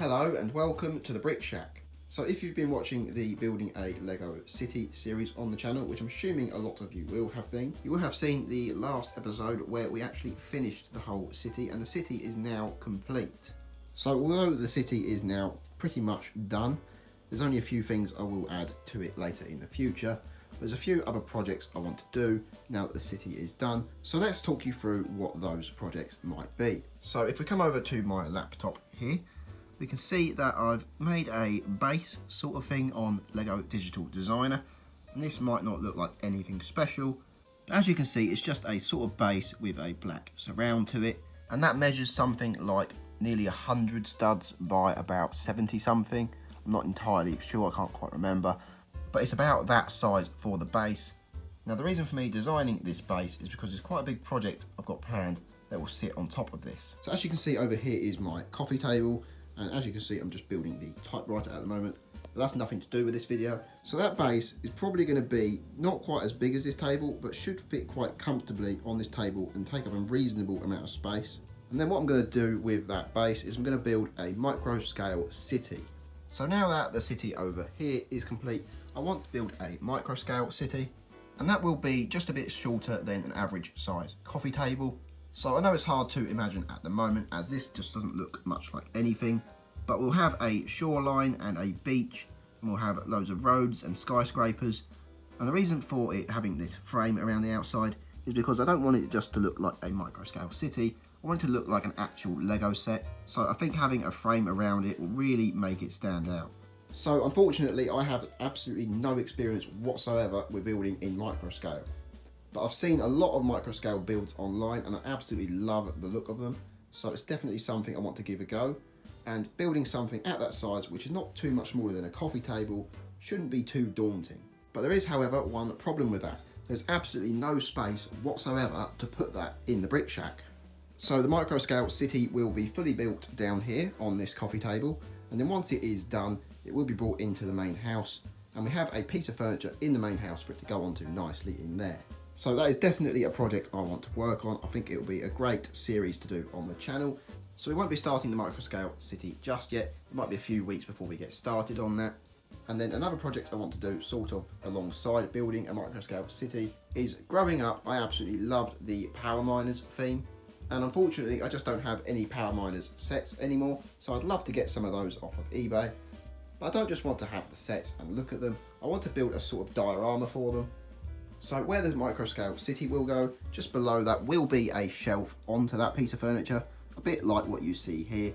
Hello and welcome to the Brick Shack. So if you've been watching the Building a Lego City series on the channel, which I'm assuming a lot of you will have been, you will have seen the last episode where we actually finished the whole city and the city is now complete. So although the city is now pretty much done, there's only a few things I will add to it later in the future. There's a few other projects I want to do now that the city is done. So let's talk you through what those projects might be. So if we come over to my laptop here, we can see that I've made a base sort of thing on Lego Digital Designer. And this might not look like anything special, but as you can see, it's just a sort of base with a black surround to it. And that measures something like nearly 100 studs by about 70 something. I'm not entirely sure, I can't quite remember. But it's about that size for the base. Now the reason for me designing this base is because it's quite a big project I've got planned that will sit on top of this. So as you can see over here is my coffee table, and as you can see I'm just building the typewriter at the moment, but that's nothing to do with this video. So that base is probably going to be not quite as big as this table, but should fit quite comfortably on this table and take up a reasonable amount of space. And then what I'm going to do with that base is I'm going to build a micro scale city. So now that the city over here is complete, I want to build a micro scale city, and that will be just a bit shorter than an average size coffee table. So I know it's hard to imagine at the moment as this just doesn't look much like anything, but we'll have a shoreline and a beach, and we'll have loads of roads and skyscrapers. And the reason for it having this frame around the outside is because I don't want it just to look like a micro scale city. I want it to look like an actual Lego set. So I think having a frame around it will really make it stand out. So unfortunately, I have absolutely no experience whatsoever with building in micro scale. But I've seen a lot of micro scale builds online and I absolutely love the look of them. So it's definitely something I want to give a go. And building something at that size, which is not too much smaller than a coffee table, shouldn't be too daunting. But there is, however, one problem with that. There's absolutely no space whatsoever to put that in the brick shack. So the micro scale city will be fully built down here on this coffee table. And then once it is done, it will be brought into the main house. And we have a piece of furniture in the main house for it to go onto nicely in there. So that is definitely a project I want to work on. I think it will be a great series to do on the channel. So we won't be starting the micro scale city just yet. It might be a few weeks before we get started on that. And then another project I want to do sort of alongside building a micro scale city is growing up, I absolutely loved the Power Miners theme. And unfortunately, I just don't have any Power Miners sets anymore. So I'd love to get some of those off of eBay. But I don't just want to have the sets and look at them. I want to build a sort of diorama for them. So where the micro scale city will go, just below that will be a shelf onto that piece of furniture, a bit like what you see here.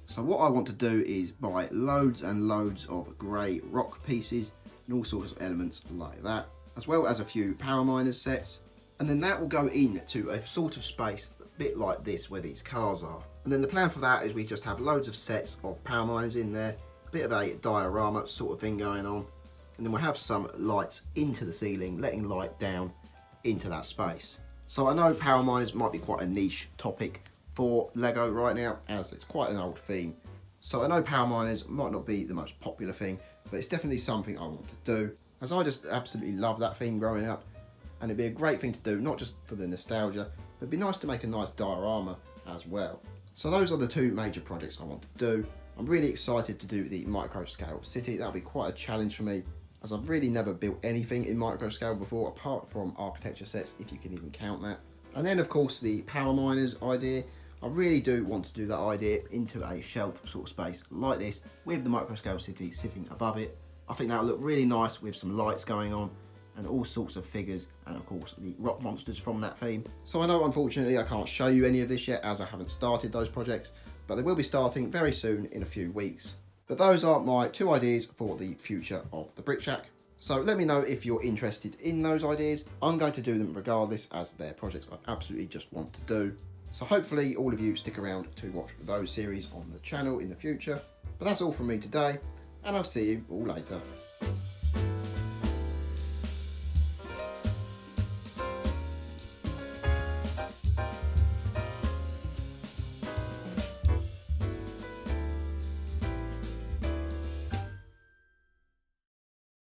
So what I want to do is buy loads and loads of grey rock pieces and all sorts of elements like that, as well as a few Power Miners sets. And then that will go into a sort of space a bit like this where these cars are. And then the plan for that is we just have loads of sets of Power Miners in there, a bit of a diorama sort of thing going on. And then we'll have some lights into the ceiling, letting light down into that space. So I know Power Miners might be quite a niche topic for Lego right now, as it's quite an old theme. So I know Power Miners might not be the most popular thing, but it's definitely something I want to do, as I just absolutely love that theme growing up. And it'd be a great thing to do, not just for the nostalgia, but it'd be nice to make a nice diorama as well. So those are the two major projects I want to do. I'm really excited to do the micro scale city. That'll be quite a challenge for me, as I've really never built anything in micro scale before, apart from architecture sets, if you can even count that. And then of course the Power Miners idea, I really do want to do that idea into a shelf sort of space like this, with the micro scale city sitting above it. I think that'll look really nice with some lights going on and all sorts of figures, and of course the rock monsters from that theme. So I know unfortunately I can't show you any of this yet, as I haven't started those projects, but they will be starting very soon in a few weeks. But those are my two ideas for the future of the Brick Shack. So let me know if you're interested in those ideas. I'm going to do them regardless, as they're projects I absolutely just want to do. So hopefully all of you stick around to watch those series on the channel in the future. But that's all from me today, and I'll see you all later.